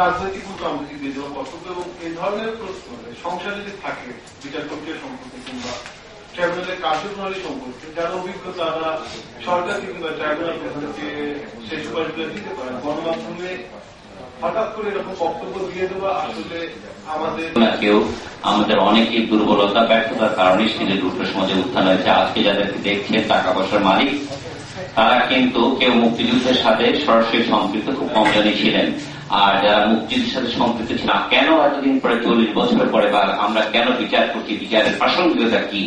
রাজনৈতিক রাজনীতি দিয়ে দেওয়া কর্তব্য এবং এই ধরনের প্রশ্ন সংসার যদি থাকে বিচার প্রক্রিয়া সম্পর্কে কিংবা ট্রাইব্যুনালের কার্যপ্রণালী সম্পর্কে যারা অভিজ্ঞতা তারা সরকারকে কিংবা ট্রাইব্যুনাল প্রধানকে সেই সুপারিশগুলো দিতে পারে। গণমাধ্যমে হঠাৎ করে এরকম বক্তব্য দিয়ে দেওয়া আসলে আমাদের অনেকেই দুর্বলতা ব্যর্থতার কারণে সেদিন দুটো সমাজে উত্থান হয়েছে। আজকে যাদেরকে দেখছেন টাকা পয়সার মালিক, তারা কিন্তু কেউ মুক্তিযুদ্ধের সাথে সরাসরি সম্পৃক্ত খুব কম জানি ছিলেন, আর যারা মুক্তিযুদ্ধের সাথে সম্পৃক্ত ছিল কেন এতদিন পরে 40 বছর পরে বা আমরা কেন বিচার করছি, বিচারের প্রাসঙ্গিকতা কি,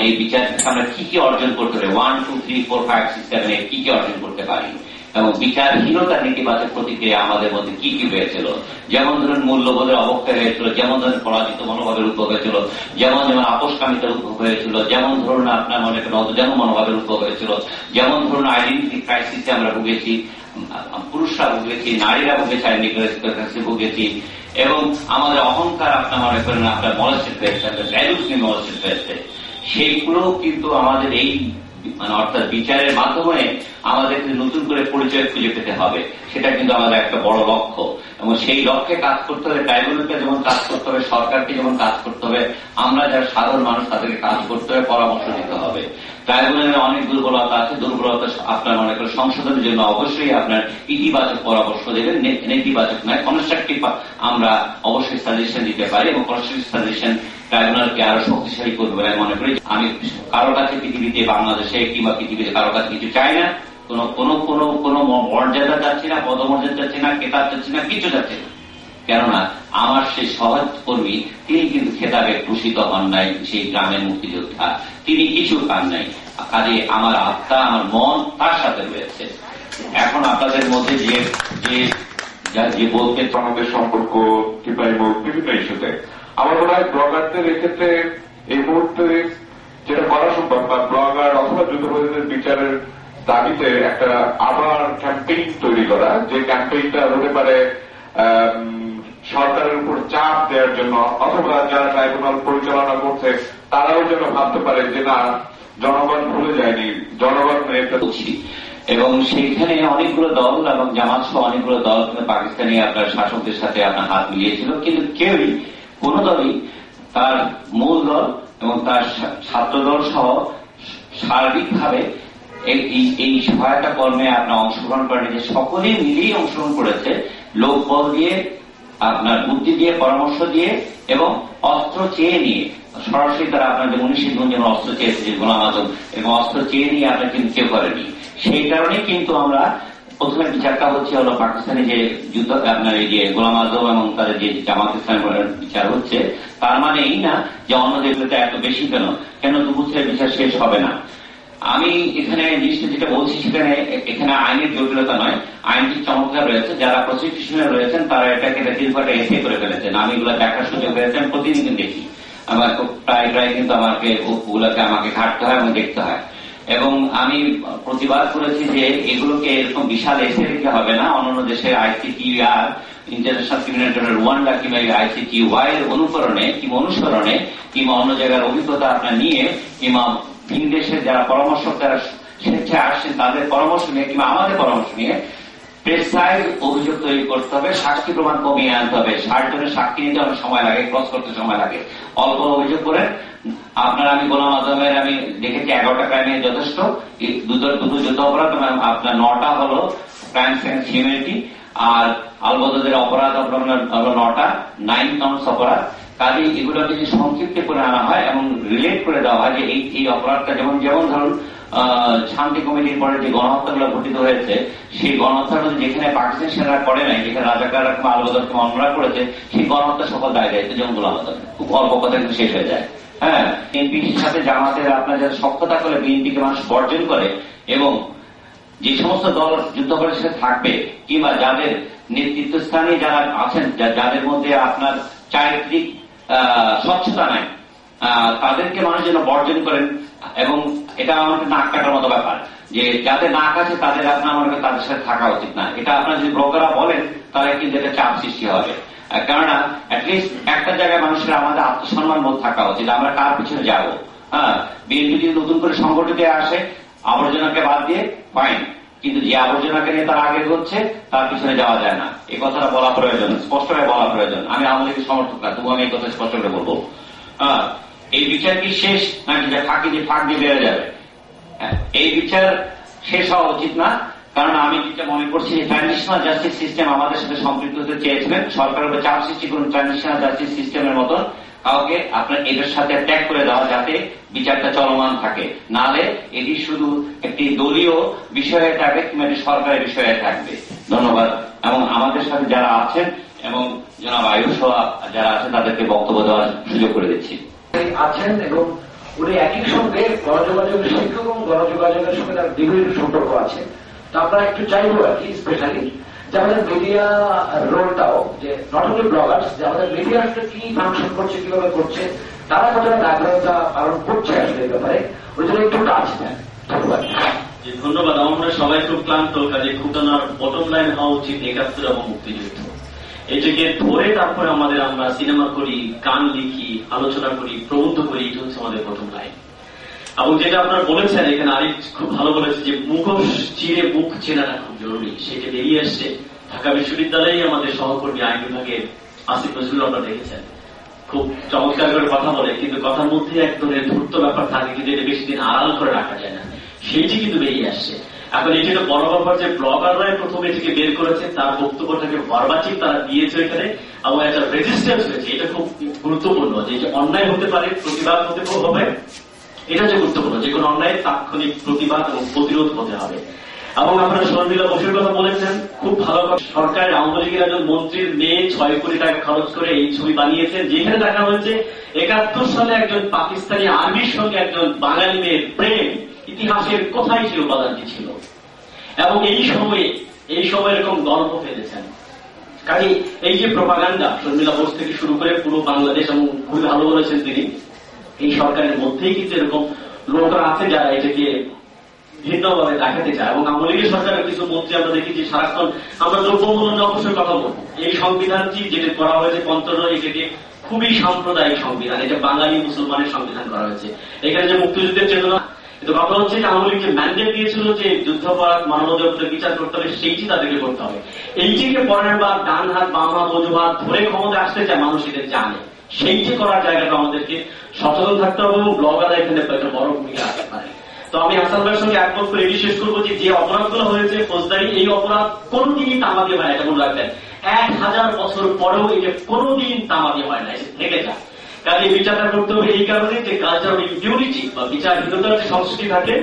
এই বিচার থেকে আমরা কি কি অর্জন করতে পারি, 1, 2, 3, 4, 5, 6, 7, 8 কি কি অর্জন করতে পারি, এবং বিচারহীনতার নেতিবাচক প্রতিক্রিয়া আমাদের মধ্যে কি কি হয়েছিল। যেমন ধরুন মূল্যবোধের অবক্ষয় হয়েছিল, যেমন ধরুন পরাজিত মনোভাবের উদ্ভব হয়েছিল, যেমন আপোষকামিতার উদ্ভব হয়েছিল, যেমন ধরুন আপনার মনে করেন অদজানো মনোভাবের উদ্ভব হয়েছিল, যেমন ধরুন আইডেন্টিটি ক্রাইসিসে আমরা ভুগেছি, পুরুষরা ভুগেছি, নারীরা ভুগেছি, আইডেন্টিটি ভুগেছি, এবং আমাদের অহংকার আপনার মনে করেন আপনার মলেস্টেড হয়েছে, ভ্যালুস নিয়ে মলেস্টেড হয়েছে। সেইগুলো কিন্তু আমাদের এই অর্থাৎ বিচারের মাধ্যমে আমাদেরকে নতুন করে পরিচয় খুঁজে পেতে হবে। সেটা কিন্তু আমাদের একটা বড় লক্ষ্য, এবং সেই লক্ষ্যে কাজ করতে হবে ট্রাইব্যুনালকে যেমন কাজ করতে হবে, সরকারকে যেমন কাজ করতে হবে, আমরা যারা সাধারণ মানুষ তাদেরকে কাজ করতে হবে, পরামর্শ দিতে হবে। ট্রাইব্যুনালের অনেক দুর্বলতা আছে, দুর্বলতা আপনার মনে করেন সংশোধনের জন্য অবশ্যই আপনার ইতিবাচক পরামর্শ দেবেন, নেতিবাচক নয়, কনস্ট্রাকটিভ আমরা অবশ্যই সাজেশন দিতে পারি, এবং কনস্ট্রাকটিভ সাজেশন ট্রাইব্যুনালকে আরো শক্তিশালী করবে বলে মনে করি। আমি কারো কাছে পৃথিবীতে, বাংলাদেশে কিংবা পৃথিবীতে কারো কাছে কিছু চাই না, কোনো মর্যাদা চাচ্ছি না, পদমর্যাদা চাচ্ছি না, খেতাব চাচ্ছি না, কিছু চাচ্ছি না। কেননা আমার সেই সহজ কর্মী তিনি কিন্তু খেতাবে ভূষিত হন নাই, সেই গ্রামের মুক্তিযোদ্ধা তিনি কিছু পান নাই, কাজে আমার আত্মা আমার মন তার সাথে রয়েছে। এখন আপনাদের মধ্যে যে বলতে আমাদের সম্পর্ক কিংবা বিভিন্ন ইস্যুতে আমার মনে হয় ব্লগারদের এক্ষেত্রে এই মুহূর্তে যেটা করা সম্ভব, বা ব্লগার অথবা যুদ্ধপরাধীদের বিচারের দাবিতে একটা আবার ক্যাম্পেইন তৈরি করা, যে ক্যাম্পেইনটা হতে পারে সরকারের উপর চাপ দেওয়ার জন্য, অথবা যারা ট্রাইব্যুনাল পরিচালনা করছে তারাও যেন ভাবতে পারে যে না, জনগণ ভুলে যায়নি, জনগণ এটা বলছি। এবং সেইখানে অনেকগুলো দল এবং জামাত সহ অনেকগুলো দল কিন্তু পাকিস্তানি আপনার শাসকদের সাথে আপনার হাত মিলিয়েছিল, কিন্তু কেউই কোন দলই তার মূল দল এবং তার ছাত্র দল সহ সার্বিকভাবে এই সহায়তা কর্মে আপনার অংশগ্রহণ করেনি, যে সকলেই মিলিয়ে অংশগ্রহণ করেছে, লোকবল দিয়ে, আপনার বুদ্ধি দিয়ে, পরামর্শ দিয়ে, এবং অস্ত্র চেয়ে নিয়ে। সরাসরি তারা আপনার যেমন 19 জুন যেমন অস্ত্র চেয়েছে, যে গোলাম আজম, এবং অস্ত্র চেয়ে নিয়ে আপনার কিন্তু কেউ করেনি। সেই কারণে কিন্তু আমরা প্রথমে বিচারটা হচ্ছে হলো পাকিস্তানি যে যুদ্ধ আপনার এই যে গোলাম আজম এবং তাদের যে জামাত ইসলামের বিচার হচ্ছে, তার মানে এই না যে অন্য দেশগুলোতে এত বেশি কেন দুপুরের বিচার শেষ হবে না। আমি এখানে জিনিসটা যেটা বলছি সেখানে এখানে আইনের জটিলতা নয়, আইনটি চমৎকার রয়েছে, যারা প্রসিকিউশনে রয়েছেন তারা এটাকে দীর্ঘটা এসে করে ফেলেছেন। আমি এগুলো দেখার সুযোগ হয়েছে, প্রতিদিন দেখি, আমার প্রায় কিন্তু আমাকে ঘাটতে হয় এবং দেখতে হয়, এবং আমি প্রতিবাদ করেছি যে এগুলোকে এরকম বিশাল এসে রেখে হবে না। অন্যান্য দেশের ICTR international criminal tribunal Rwanda কিংবা ICTY এর অনুসরণে কিংবা অন্য জায়গার অভিজ্ঞতা আপনার নিয়ে, কিংবা ভিন দেশের যারা পরামর্শক যারা স্বেচ্ছায় আসছেন তাদের পরামর্শ নিয়ে, কিংবা আমাদের পরামর্শ নিয়ে প্রেসাইজ অভিযোগ তৈরি করতে হবে, সাক্ষী প্রমাণ কমিয়ে আনতে হবে। 60 জনের সাক্ষী নিতে অনেক সময় লাগে, ক্রস করতে সময় লাগে। অল্প অভিযোগ করে আপনার আমি গোলাম আজমের আমি দেখেছি 11টা ক্রাইমে যথেষ্ট, দুটো যুদ্ধ অপরাধ, আপনার 9টা হলো ক্রাইম এগেইনস্ট হিউম্যানিটি, আর আলবদদের অপরাধ আপনার 9টা, 9 কাউন্টস অপরাধ। কাজে এগুলো যদি সংক্ষিপ্ত করে আনা হয় এবং রিলেট করে দেওয়া হয় যে এই অপরাধটা যেমন ধরুন শান্তি কমিটির পরে যে গণহত্যাগুলো ঘটিত হয়েছে, সেই গণহত্যাগুলো যেখানে পাকিস্তান সেনারা করে নাই, যেখানে রাজাকাররা কিংবা আলবদর কিংবা অন্যরা করেছে, সেই গণহত্যা সকল দায় দায়িত্ব যেমন গোলাম আজম, খুব অল্প কথা কিন্তু শেষ হয়ে যায়। হ্যাঁ, বিএনপির সাথে জামাতের আপনার যারা সক্ষতা করে বিএনপিকে মানুষ বর্জন করে, এবং যে সমস্ত দল যুদ্ধাপরাধীর সাথে থাকবে কিংবা যাদের নেতৃত্বস্থানে যারা আছেন, যাদের মধ্যে আপনার চারিত্রিক স্বচ্ছতা নাই, তাদেরকে মানুষ যেন বর্জন করেন। এবং এটা আমাদের নাক কাটার মতো ব্যাপার, যে যাদের নাক আছে তাদের আপনার আমার তাদের সাথে থাকা উচিত না। এটা আপনার যদি ব্লগাররা বলেন তাহলে কিন্তু এটা চাপ সৃষ্টি হবে। কেননা অ্যাটলিস্ট একটা জায়গায় মানুষের আমাদের আত্মসম্মান বোধ থাকা উচিত, আমরা কার পিছনে যাবো। হ্যাঁ, বিএনপি যদি নতুন করে সংগঠিত আসে, আবর্জনাকে বাদ দিয়ে ফাইন, কিন্তু যে আবর্জনাকে নিয়ে তারা আগে হচ্ছে তার পিছনে যাওয়া যায় না। এই কথাটা বলা প্রয়োজন, স্পষ্টভাবে বলা প্রয়োজন। আমি আওয়ামী লীগের সমর্থক না, তবু আমি এই কথা স্পষ্ট করে বলবো। এই বিচার কি শেষ নাকি ফাঁক দিয়ে বেড়ে যাবে? এই বিচার শেষ হওয়া উচিত না, কারণ আমি যেটা মনে করছি যে ট্রানজিশনাল জাস্টিস সিস্টেম আমাদের সাথে সম্পৃক্ত হতে চেয়েছিলেন, সরকারের উপর চাপ সৃষ্টি করুন ট্রানজিশনাল জাস্টিস সিস্টেমের মতন কাউকে আপনার এটার সাথে ট্যাগ করে দেওয়া, যাতে বিচারটা চলমান থাকে। নাহলে এটি শুধু একটি দলীয় বিষয়ে থাকবে কিংবা একটি সরকারের বিষয়ে থাকবে। ধন্যবাদ। এবং আমাদের সাথে যারা আছেন এবং জনাব আয়ুষ যারা আছেন তাদেরকে বক্তব্য দেওয়ার সুযোগ করে দিচ্ছি আছেন, এবং উনি একই সঙ্গে গণযোগাযোগের শিক্ষক এবং গণযোগাযোগের সঙ্গে তার দীর্ঘ সম্পর্ক আছে। তো আমরা একটু চাইবো আর কি স্পেশালি যে আমাদের মিডিয়া রোলটাও, যে নট অনলি ব্লগার্স, যে আমাদের মিডিয়া আসলে কি ফাংশন করছে, কিভাবে করছে, তারা কতটা আগ্রহতা পালন করছে আসলে এই ব্যাপারে, ওই জন্য একটু কাজ দেন। ধন্যবাদ। ধন্যবাদ। আমরা সবাই খুব ক্লান্ত, কাজে ঘটনার বটম লাইন হওয়া উচিত ৭১ এবং মুক্তিযুদ্ধ। এটাকে ধরে তারপরে আমরা সিনেমা করি, গান লিখি, আলোচনা করি, প্রবন্ধ করি, এটা হচ্ছে আমাদের বটম লাইন। এবং যেটা আপনারা বলেছেন এখানে আরেক খুব ভালো বলেছে যে মুখোশ চিরে মুখ চেনাটা খুব জরুরি, সেটা বেরিয়ে আসছে। ঢাকা বিশ্ববিদ্যালয়ে আমাদের সহকর্মী আইন বিভাগের আসিফ নজরুল আপনারা দেখেছেন, খুব চমৎকার করে কথা বলে, কিন্তু কথার মধ্যে এক ধরনের ধূর্ত ব্যাপার থাকে, কিন্তু এটা বেশি দিন আড়াল করে রাখা যায় না, সেইটি কিন্তু বেরিয়ে আসছে। এখন এটি তো বড় ব্যাপার যে ব্লগাররাই প্রথমে এটিকে বের করেছে, তার বক্তব্যটাকে ভার্বাটিভ তারা দিয়েছে এখানে, এবং একটা রেজিস্ট্যান্স হয়েছে। এটা খুব গুরুত্বপূর্ণ যে অন্যায় হতে পারে, প্রতিবাদ হতে হবে, এটা হচ্ছে গুরুত্বপূর্ণ। যে কোনো অন্যায়ের তাৎক্ষণিক প্রতিবাদ এবং প্রতিরোধ হতে হবে। এবং আপনারা শর্মিলা বসুর কথা বলেছেন, খুব ভালো কথা। সরকারের আওয়ামী লীগের একজন মন্ত্রীর মেয়ে ৬ কোটি টাকা খরচ করে এই ছবি বানিয়েছেন, যেখানে দেখা হয়েছে ৭১ সালে একজন পাকিস্তানি আর্মির সঙ্গে একজন বাঙালি মেয়ের প্রেম ইতিহাসের কোথায় সেই উপাদানটি ছিল, এবং এই সময়ে এরকম গল্প ফেলেছেন। কাজে এই যে প্রপাগান্ডা শর্মিলা বোস থেকে শুরু করে পুরো বাংলাদেশ, এবং খুবই ভালো বলেছেন তিনি, এই সরকারের মধ্যেই কিন্তু এরকম লোকরা আছে যারা এটাকে ভিন্নভাবে দেখাতে চায়। এবং আওয়ামী লীগের সরকারের কিছু মন্ত্রী আমরা দেখি যে সারাক্ষণ আমরা দ্রব্যমূল্য নিয়ে অবশ্যই কথা বলবো। এই সংবিধানটি যেটা করা হয়েছে ৫৫, এটাকে খুবই সাম্প্রদায়িক সংবিধান, এটা বাঙালি মুসলমানের সংবিধান করা হয়েছে। এখানে যে মুক্তিযুদ্ধের চেতনা, কিন্তু কথা হচ্ছে যে আওয়ামী লীগ যে ম্যান্ডেট দিয়েছিল যে যুদ্ধাপরাধ মানবাধিকারের বিচার করতে হবে, সেইটি তাদেরকে করতে হবে। এইটিকে পরের বার ডান হাত বাম হাত অজুহাত ধরে ক্ষমতা আসতে চায়, মানুষ এটা জানে। সেইটি করার জায়গাটা আমাদেরকে সচেতন থাকতে হবে, এবং ব্লগাররা এখানে একটা বড় ভূমিকা রাখতে পারে। তো আমি হাসান ভাইয়ের সঙ্গে একমত করে এটি শেষ করবো যে অপরাধগুলো হয়েছে ফৌজদারি, এই অপরাধ কোনদিনই তামাদি হয় না, এটা মনে রাখবেন। ১০০০ বছর পরেও এটা কোনদিন তামাদি হয় না, থেকে যায়। কাজে বিচারটা করতে হবে এই কারণে যে কালচারাল ইউনিটি বা বিচারহীনতার যে সংস্কৃতি থাকে,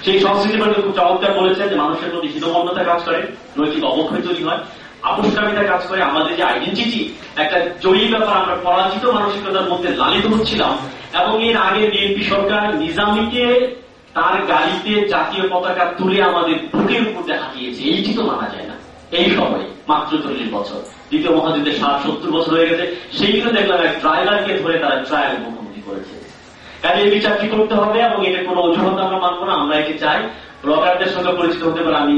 সেই সংস্কৃতির মধ্যে খুব চমৎকার বলেছে যে মানুষের প্রতি হীনমন্যতা কাজ করে, নৈতিক অবক্ষয় তৈরি হয়, আপোষকামিতা কাজ করে, আমাদের যে আইডেন্টিটি একটা জয়ী ব্যাপার, আমরা পরাজিত মানসিকতার মধ্যে লালিত হচ্ছিলাম। এবং এর আগে বিএনপি সরকার নিজামীকে তার গাড়িতে জাতীয় পতাকা তুলে আমাদের বুকের উপর হাঁটিয়েছে, এইটি তো মানা যায় না। এই সময় মাত্র ৪০ বছর, দ্বিতীয় মহাযুদ্ধের ৬০-৭০ বছর হয়ে গেছে, সেইগুলো দেখলাম এক ট্রায়ালকে ধরে তারা ট্রায়াল মুখোমুখি করেছে। কাজে এই বিচারটি করতে হবে, এবং এটা কোনো অজুহাত আমরা মানবো না, আমরা এটি চাই। ব্লগারদের সঙ্গে পরিচিত হতে পারে, আমি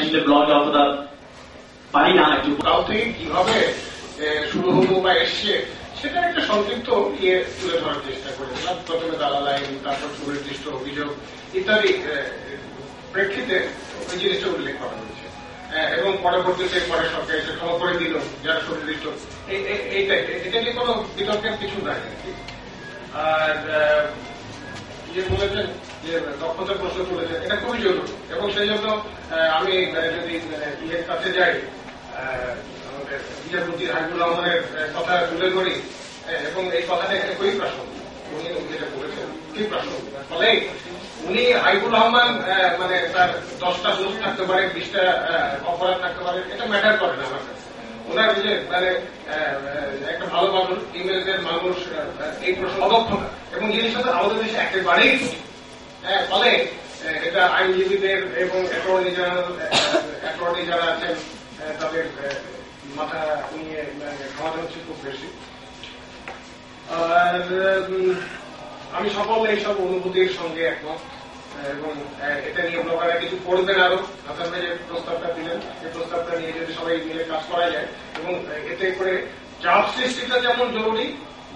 আসলে ব্লগে অতটা পারি না, একটু কাল থেকে কিভাবে শুরু হলো বা এসছে সেটা একটা সংক্ষিপ্ত তুলে ধরার চেষ্টা করেছিলাম। প্রথমে দালাল আইন, তারপর সুনির্দিষ্ট অভিযোগ ইত্যাদি প্রেক্ষিতে ওই জিনিসটা উল্লেখ করা হয়েছে, এবং পরবর্তীতে পরে সরকার এসে ক্ষমা করে দিল যারা সুনির্দিষ্ট। এটা নিয়ে কোনো বিতর্কের কিছু নাই। আর বলেছেন যে দক্ষতার প্রশ্ন তুলেছেন, এটা খুবই জরুরি, এবং সেই জন্য আমি যদি ইয়ের কাছে যাই, আমাদের বিচারপতি হাইবুল রহমানের কথা তুলে ধরি, এবং এই কথাটা এখানে খুবই প্রাসঙ্গিক। উনি যেটা বলেছেন খুবই প্রাসঙ্গিক। ফলে উনি হাইবুল রহমান মানে তার 10টা দোষ থাকতে পারে, 20টা অপরাধ থাকতে পারে, এটা ম্যাটার করে না আমার কাছে। ওনার যে মানে একটা ভালো মানুষ, ইংরেজদের মানুষ, এই প্রশ্ন অদক্ষতা এবং জিনিসটা আমাদের দেশে একেবারেই ফলে এটা আইনজীবীদের এবং অ্যাটর্নি যারা আছেন তাদের মাথা নিয়ে খাওয়ানো হচ্ছে খুব বেশি। আর আমি সকল এইসব অনুভূতির সঙ্গে একমত, এবং এটা নিয়ে ব্লগাররা কিছু করবেন আরো। হাসান ভাই যে প্রস্তাবটা দিলেন, এই প্রস্তাবটা নিয়ে যদি সবাই মিলে কাজ করা যায়, এবং এতে করে চাপ সৃষ্টিটা যেমন জরুরি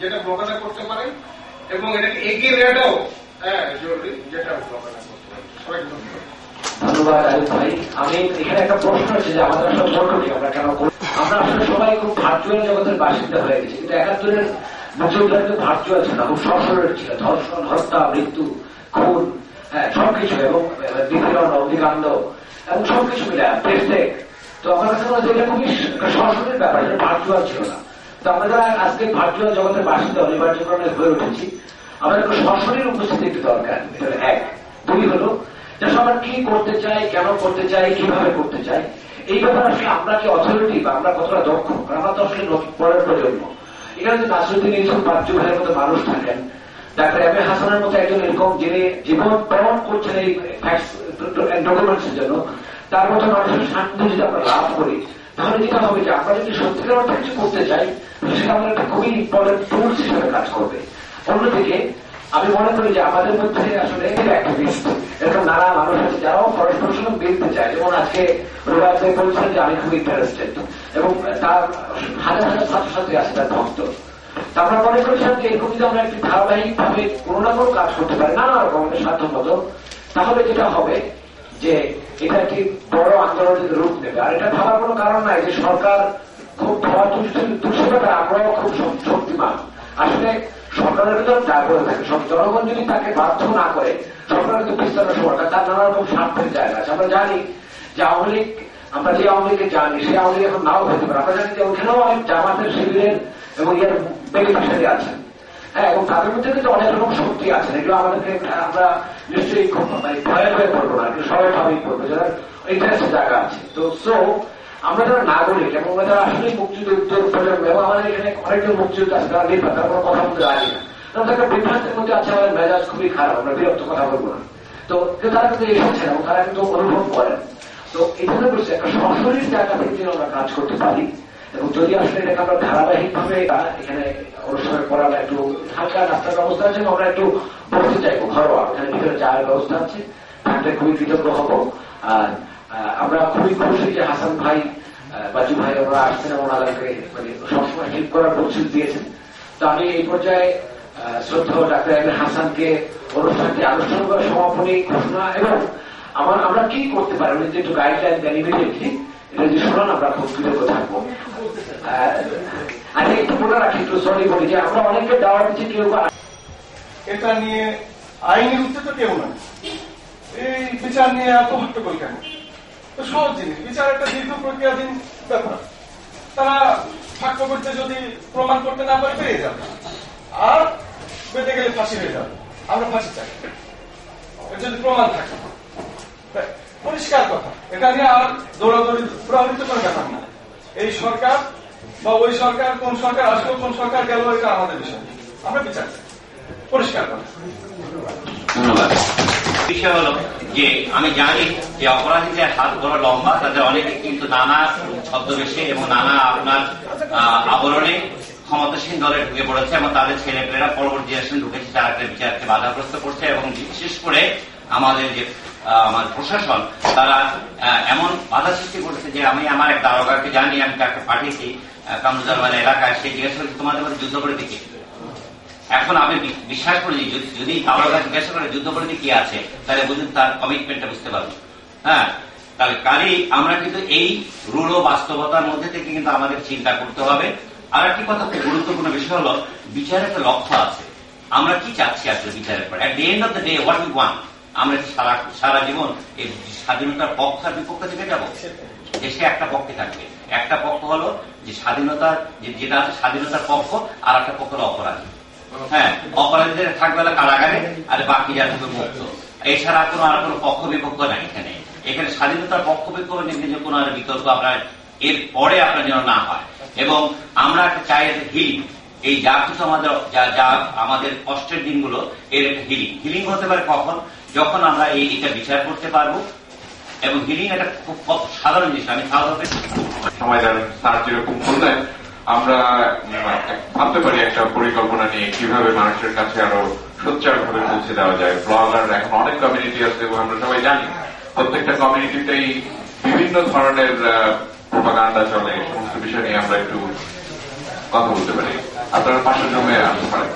যেটা ব্লগাররা করতে পারেন, এবং এটাকে এগিয়ে নেওয়াটাও জরুরি যেটা ব্লগাররা করতে পারেন। সবাই ধন্যবাদ। ধন্যবাদ আরিফ ভাই। আমি এখানে একটা প্রশ্ন আছে যে আমাদের আসলে মূর্খ কি, আমরা কেন করি? আমরা আসলে সবাই খুব ভার্চুয়াল জগতের বাসিন্দা হয়ে গেছি, কিন্তু 71-এর মুক্তিযোদ্ধারা কিন্তু ভার্চুয়াল ছিল না, খুব সশরীর ছিল। ধর্ষণ, হত্যা, মৃত্যু, খুন, হ্যাঁ সবকিছু, এবং নিপীড়ন, অগ্নিকাণ্ড এবং সবকিছু মিলে প্রেসটেক। তো আমার কাছে মনে হচ্ছে এটা খুবই সশরীর ব্যাপার, এটা ভার্চুয়াল ছিল না। তো আমরা যারা আজকে ভার্চুয়াল জগতের বাসিন্দা অনিবার্যকরণে হয়ে উঠেছি, আমাদের একটু সশরীর উপস্থিতি একটু দরকার। এটা এক। দুই হলো যে সবার কি করতে চাই, কেন করতে চাই, কিভাবে করতে চাই, এই ব্যাপারে আসলে আমরা কি অথরিটি বা আমরা কতটা দক্ষ, কারণ আমরা তো আসলে পরের প্রজন্ম। এখানে যে নাসিরুদ্দিন ইউসুফ বাচ্চু ভাইয়ের মতো মানুষ থাকেন, ডাক্তার এম এ হাসানের মতো একজন এরকম যিনি জীবন প্রমাণ করছেন এই ডকুমেন্টসের জন্য, তার মতো মানুষের সান্নিধ্য যদি আমরা লাভ করি, তাহলে যেটা হবে যে আমরা যদি সত্যিকার অর্থে কিছু করতে চাই, সেটা আমাদের একটা খুবই ইম্পর্টেন্ট টুলস হিসেবে কাজ করবে। অন্যদিকে আমি মনে করি যে আমাদের মধ্যে আসলে অ্যাক্টিভিস্ট এরকম নানা মানুষ আছে যারাও পরস্পর সঙ্গে মিলতে চায়। যেমন আজকে রোবায়ত ভাই বলছেন যে আমি খুব ইন্টারেস্টেড, এবং তার হাজার হাজার ছাত্রছাত্রী আছে তার ভক্ত। আমরা মনে করেছিলাম যে এরকম যদি আমরা একটি ধারাবাহিক ভাবে কোনো না কোনো কাজ করতে পারি নানা রকম সাধ্য মতো, তাহলে যেটা হবে যে এটা একটি বড় আন্দোলনের রূপ নেবে। আর এটা ভাবার কোনো কারণ নাই যে সরকার খুব ভাবা দুঃসেবা, আমরাও খুব শক্তিমান। আসলে সরকারের ভিতরে যা করে থাকে, সব জনগণ যদি তাকে বাধ্য না করে, সরকারের কিন্তু বিস্তারের সরকার তার নানা রকম স্বার্থের জায়গা আছে। আমরা জানি যে আওয়ামী লীগ, আমরা যে আওয়ামী লীগকে জানি সেই আওয়ামী লীগ এখন নাও হতে পারে। আমরা জানি যে ওখানেও অনেক জামাতের শিবিরের এবং ইয়ার বেনিফিশিয়ারি আছেন, হ্যাঁ, এবং তাদের মধ্যে কিন্তু অনেক রকম শক্তি আছেন। এগুলো আমাদেরকে আমরা নিশ্চয়ই খুব ভয়ে ভয়ে করবো না, সবাই ভাবেই করবো যারা ইন্টারেস্টের জায়গা আছে। তো আমরা যারা নাগরিক এবং যারা আসলে মুক্তিযুদ্ধের প্রজন্ম, এবং আমাদের এখানে অনেকজন মুক্তিযুদ্ধ আছে তারা নেই, তারা কোনো কথা বলতে রাজি না, তারা একটা বিভ্রান্তের মধ্যে আছে, আমাদের মেজাজ খুবই খারাপ, আমরা বিরক্ত কথা বলবো না। তো তারা কিন্তু এসেছেন এবং তারা কিন্তু অনুভব করেন। তো এই জন্য বলছি একটা সশরীর জায়গা থেকে আমরা কাজ করতে পারি, এবং যদি আসলে এটাকে আমরা ধারাবাহিক ভাবে এখানে অনুষ্ঠানের করার একটু হালকা রাস্তার ব্যবস্থা আছে, আমরা একটু বসতে চাইবো ঘরোয়া, এখানে ভিতরে যাওয়ার ব্যবস্থা আছে, থাকলে খুবই কৃতজ্ঞ হবো। আর আমরা খুবই খুশি যে হাসান ভাই, বাজু ভাই ওরা আসছেন এবং ওনাদেরকে মানে সবসময় হেল্প করার প্রতিশ্রুতি দিয়েছেন। তো আমি এই পর্যায়ে শ্রদ্ধেয় ডাক্তার এম এ হাসানকে অনুষ্ঠানটি আনুষ্ঠানিক সমাপনী ঘোষণা এবং আমরা কি করতে পারি উনি যে একটু গাইডলাইন দেন ইমিডিয়েটলি, এটা যদি শোনান আমরা খুব কৃতজ্ঞ থাকবো। আমি একটু বলে রাখি, একটু সরি বলি যে আমরা অনেককে দেওয়া দিচ্ছি, কেউ এটা নিয়ে আইনের উত্তর তো কেউ নয়, এই বিচার নিয়ে এত হট্টগোল কেন? তো সহজ জিনিস, বিচার একটা দীর্ঘ প্রক্রিয়াধীন ব্যাপার। তারা সাক্ষ্য করতে যদি প্রমাণ করতে না পারে পেয়ে যাবে, আর বেঁধে গেলে ফাঁসি হয়ে যাবে। আমরা ফাঁসি চাই যদি প্রমাণ থাকে, পরিষ্কার কথা। এটা নিয়ে আর দৌড়াদৌড়ি প্রভাবিত কোনো ব্যাপার না। এই সরকার বা ওই সরকার, কোন সরকার আসলো, কোন সরকার গেল, এটা আমাদের বিষয়। আমরা বিচার চাই, পরিষ্কার কথা। ধন্যবাদ। বিষয় হলো যে আমি জানি যে অপরাধীদের হাত বড় লম্বা, তাদের অনেকে কিন্তু নানা ছদ্মবেশে এবং নানা আপনার আবরণে ক্ষমতাসীন দলে ঢুকে পড়েছে, এবং তাদের ছেলেপেলেরা পরবর্তী জেনারেশন ঢুকেছে, তারা বিচারকে বাধাগ্রস্ত করছে। এবং বিশেষ করে আমাদের যে আমার প্রশাসন, তারা এমন বাধা সৃষ্টি করেছে যে আমি আমার এক দারোগাকে জানি, আমি তাকে পাঠিয়েছি কামরুজ্জামান এলাকায়, সে জিজ্ঞাসা করেছে তোমাদের মধ্যে যুদ্ধ করে দিকে। এখন আমি বিশ্বাস করি যদি দারোগা জিজ্ঞাসা করে যুদ্ধ করে কি আছে, তাহলে বুঝুন তার কমিটমেন্টটা বুঝতে পারবো। হ্যাঁ, তাহলে কাজেই আমরা কিন্তু এই রূঢ় বাস্তবতার মধ্যে থেকে কিন্তু আমাদের চিন্তা করতে হবে। আর একটি কথা খুব গুরুত্বপূর্ণ বিষয় হলো বিচারের একটা লক্ষ্য আছে, আমরা কি চাচ্ছি আসলে বিচারের পর। At the end of the day what we want, আমরা সারা জীবন এই স্বাধীনতার পক্ষ আর বিপক্ষে থেকে যাবো? দেশে একটা পক্ষে থাকবে, একটা পক্ষ হলো যে স্বাধীনতার যেটা আছে স্বাধীনতার পক্ষ, আর একটা পক্ষ হলো অপরাধী। হ্যাঁ, অপরাধীদের থাকবে কারাগারে, আর বাকি যা থাকবে মুক্ত। এছাড়া কোনো আর কোনো পক্ষ বিপক্ষ নাই এখানে। এখানে স্বাধীনতার পক্ষ বিপক্ষ নিয়ে কোনো আর বিকল্প আপনার এর পরে আপনার যেন না হয়। এবং আমরা একটা চাই হিলিং, এই যা কিছু আমাদের যা আমাদের কষ্টের দিনগুলো, এর একটা হিলিং হতে পারে কখন, যখন আমরা এইটা বিচার করতে পারবো। এবং হিলিং একটা খুব সাধারণ জিনিস। আমি সময় যাবেন স্যার যেরকম বললেন, আমরা ভাবতে পারি একটা পরিকল্পনা নিয়ে কিভাবে মানুষের কাছে আরো সোচ্চার ভাবে পৌঁছে দেওয়া যায়। ব্লগার এখন অনেক কমিউনিটি আছে এবং আমরা সবাই জানি প্রত্যেকটা কমিউনিটিতেই বিভিন্ন ধরনের প্রোপাগান্ডা চলে। সমস্ত বিষয় নিয়ে আমরা একটু কথা বলতে পারি, আপনারা পাশে জমে আসতে পারেন।